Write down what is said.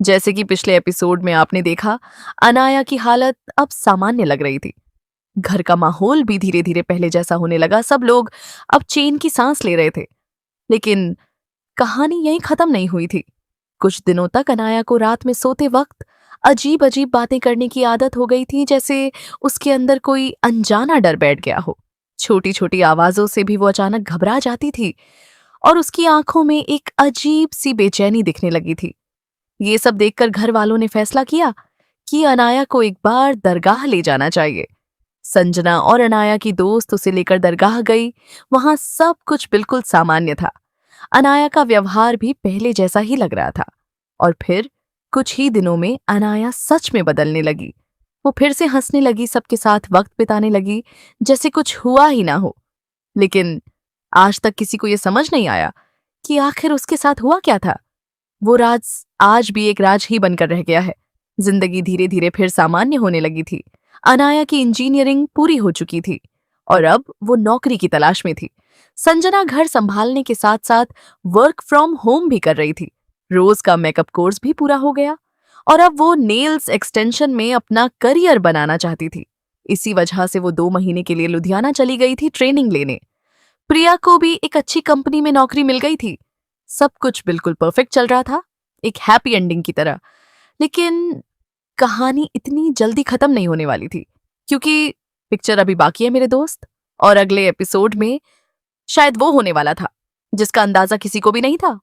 जैसे कि पिछले एपिसोड में आपने देखा, अनाया की हालत अब सामान्य लग रही थी। घर का माहौल भी धीरे धीरे पहले जैसा होने लगा। सब लोग अब चैन की सांस ले रहे थे। लेकिन कहानी यहीं खत्म नहीं हुई थी। कुछ दिनों तक अनाया को रात में सोते वक्त अजीब अजीब बातें करने की आदत हो गई थी, जैसे उसके अंदर कोई अनजाना डर बैठ गया हो। छोटी छोटी आवाजों से भी वो अचानक घबरा जाती थी और उसकी आंखों में एक अजीब सी बेचैनी दिखने लगी थी। ये सब देखकर घर वालों ने फैसला किया कि अनाया को एक बार दरगाह ले जाना चाहिए। संजना और अनाया की दोस्त उसे लेकर दरगाह गई। वहां सब कुछ बिल्कुल सामान्य था। अनाया का व्यवहार भी पहले जैसा ही लग रहा था। और फिर कुछ ही दिनों में अनाया सच में बदलने लगी। वो फिर से हंसने लगी, सबके साथ वक्त बिताने लगी जैसे कुछ हुआ ही ना हो। लेकिन आज तक किसी को यह समझ नहीं आया कि आखिर उसके साथ हुआ क्या था। वो राज आज भी एक राज ही बनकर रह गया है। जिंदगी धीरे धीरे फिर सामान्य होने लगी थी। अनाया की इंजीनियरिंग पूरी हो चुकी थी और अब वो नौकरी की तलाश में थी। संजना घर संभालने के साथ साथ वर्क फ्रॉम होम भी कर रही थी। रोज का मेकअप कोर्स भी पूरा हो गया और अब वो नेल्स एक्सटेंशन में अपना करियर बनाना चाहती थी। इसी वजह से वो 2 महीने के लिए लुधियाना चली गई थी ट्रेनिंग लेने। प्रिया को भी एक अच्छी कंपनी में नौकरी मिल गई थी। सब कुछ बिल्कुल परफेक्ट चल रहा था, एक हैप्पी एंडिंग की तरह। लेकिन कहानी इतनी जल्दी खत्म नहीं होने वाली थी, क्योंकि पिक्चर अभी बाकी है मेरे दोस्त। और अगले एपिसोड में शायद वो होने वाला था जिसका अंदाजा किसी को भी नहीं था।